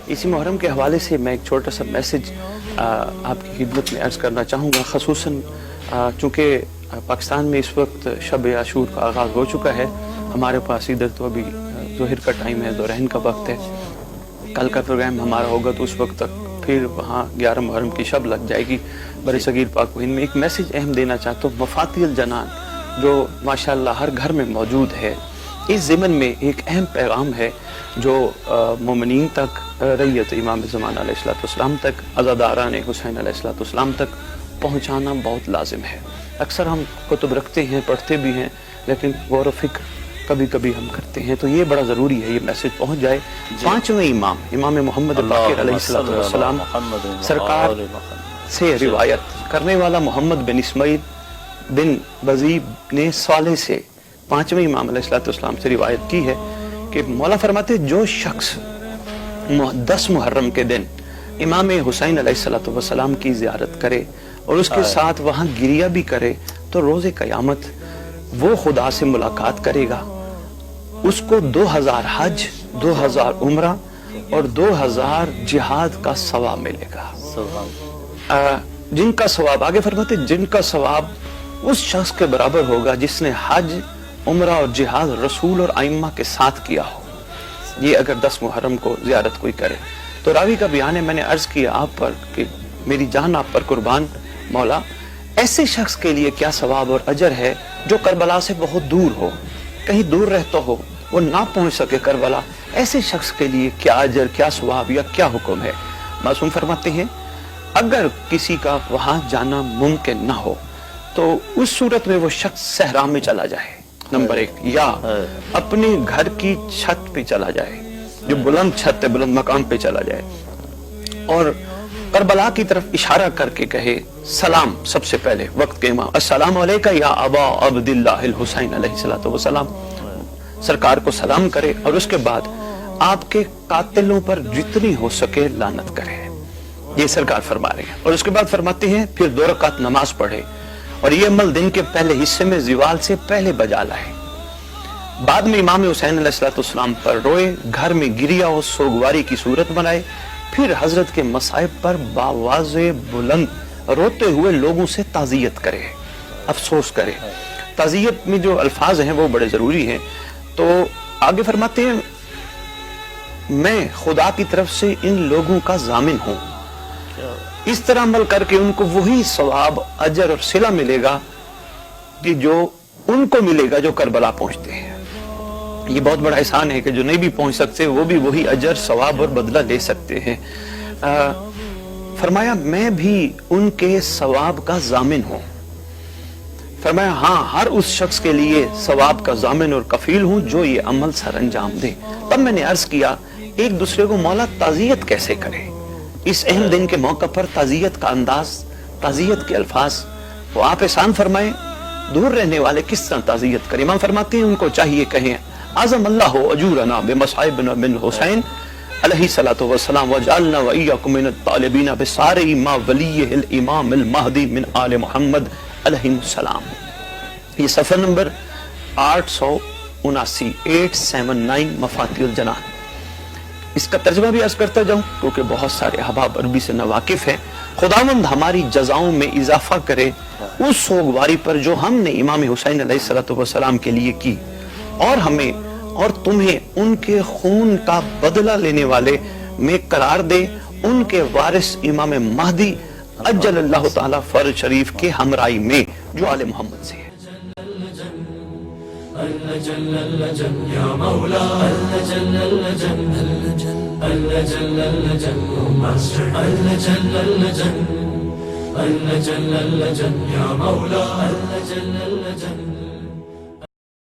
اسی محرم کے حوالے سے میں ایک چھوٹا سا میسج آپ کی خدمت میں عرض کرنا چاہوں گا، خصوصاً چونکہ پاکستان میں اس وقت شب عاشور کا آغاز ہو چکا ہے، ہمارے پاس ادھر تو ابھی ظہر کا ٹائم ہے، ظہرین کا وقت ہے، کل کا پروگرام ہمارا ہوگا تو اس وقت تک پھر وہاں 11 محرم کی شب لگ جائے گی بر صغیر پاک و ہند میں۔ ایک میسج اہم دینا چاہتا ہوں، مفاتیح الجنان جو ماشاءاللہ ہر گھر میں موجود ہے، اس ضمن میں ایک اہم پیغام ہے جو مومنین تک، رعیت امام زمان علیہ السلام تک، عزاداران حسین علیہ السلام تک پہنچانا بہت لازم ہے۔ اکثر ہم کتب رکھتے ہیں، پڑھتے بھی ہیں، لیکن غور و فکر کبھی کبھی ہم کرتے ہیں، تو یہ بڑا ضروری ہے یہ میسج پہنچ جائے۔ پانچویں امام محمد باقر علیہ السلام سرکار سے روایت کرنے والا محمد بن اسماعیل بن وزیب نے صالح سے پانچویں امام علیہ السلام سے روایت کی ہے کہ مولا فرماتے جو شخص 10 محرم کے دن امام حسین علیہ السلام کی زیارت کرے اور اس کے ساتھ وہاں گریہ بھی کرے تو روز قیامت وہ خدا سے ملاقات کرے گا، اس کو 2000 حج، 2000 عمرہ اور 2000 جہاد کا ثواب ملے گا۔ جن کا ثواب، آگے فرماتے جن کا ثواب اس شخص کے برابر ہوگا جس نے حج، عمرہ اور جہاد رسول اور ائمہ کے ساتھ کیا ہو، یہ اگر 10 محرم کو زیارت کوئی کرے۔ تو راوی کا بیان ہے، میں نے عرض کیا آپ پر کہ میری جان آپ پر قربان مولا، ایسے شخص کے لیے کیا ثواب اور اجر ہے جو کربلا سے بہت دور ہو، کہیں دور رہتا ہو، وہ نہ پہنچ سکے کربلا، ایسے شخص کے لیے کیا اجر، کیا ثواب یا کیا حکم ہے۔ معصوم فرماتے ہیں اگر کسی کا وہاں جانا ممکن نہ ہو تو اس صورت میں وہ شخص صحرا میں چلا جائے، نمبر 1، یا اپنے گھر کی چھت پہ چلا جائے، جو بلند چھت ہے، بلند مقام پہ چلا جائے، اور کربلا کی طرف اشارہ کر کے کہے سلام، سب سے پہلے وقت کے امام، السلام علیکہ یا ابا عبداللہ الحسین علیہ السلام، سرکار کو سلام کرے اور اس کے بعد آپ کے قاتلوں پر جتنی ہو سکے لعنت کرے، یہ سرکار فرما رہے ہیں۔ اور اس کے بعد فرماتے ہیں پھر 2 رکعت نماز پڑھے اور یہ عمل دن کے پہلے حصے میں زوال سے پہلے بجا لائے، بعد میں امام حسین علیہ السلام پر روئے، گھر میں گریہ اور سوگواری کی صورت بنائے، پھر حضرت کے مصائب پر باواز بلند روتے ہوئے لوگوں سے تعزیت کرے، افسوس کرے۔ تعزیت میں جو الفاظ ہیں وہ بڑے ضروری ہیں۔ تو آگے فرماتے ہیں میں خدا کی طرف سے ان لوگوں کا ضامن ہوں، اس طرح عمل کر کے ان کو وہی ثواب، اجر اور صلہ ملے گا کہ جو ان کو ملے گا جو کربلا پہنچتے ہیں۔ یہ بہت بڑا احسان ہے کہ جو نہیں بھی پہنچ سکتے وہ بھی وہی اجر، ثواب اور بدلہ لے سکتے ہیں۔ فرمایا میں بھی ان کے ثواب کا ضامن ہوں، فرمایا ہاں ہر اس شخص کے لیے ثواب کا ضامن اور کفیل ہوں جو یہ عمل سر انجام دے۔ تب میں نے عرض کیا ایک دوسرے کو مولا تعزیت کیسے کرے؟ اس اہم دن کے موقع پر تعزیت کا انداز، تعزیت کے الفاظ، وہ آپ احسان فرمائیں دور رہنے والے کس طرح تعزیت کریں۔ امام فرماتے ہیں ان کو چاہیے کہیں اعظم اللہ اجورنا بمصائبنا من حسین علیہ الصلوۃ والسلام وجعلنا وإياكم من الطالبین بسار ما ولیہ الامام المہدی من آل محمد علیہ السلام۔ یہ صفحہ نمبر 879 879 مفاتیح الجنان۔ اس کا ترجمہ بھی عرض کرتا جاؤں کیونکہ بہت سارے احباب عربی سے ناواقف ہیں۔ خداوند ہماری جزاؤں میں اضافہ کرے اس سوگواری پر جو ہم نے امام حسین علیہ السلام کے لیے کی، اور ہمیں اور تمہیں ان کے خون کا بدلہ لینے والے میں قرار دے، ان کے وارث امام مہدی عجل اللہ تعالی فرج شریف کے ہمراہی میں جو آل محمد سے ہے۔ یا مولا یا مولا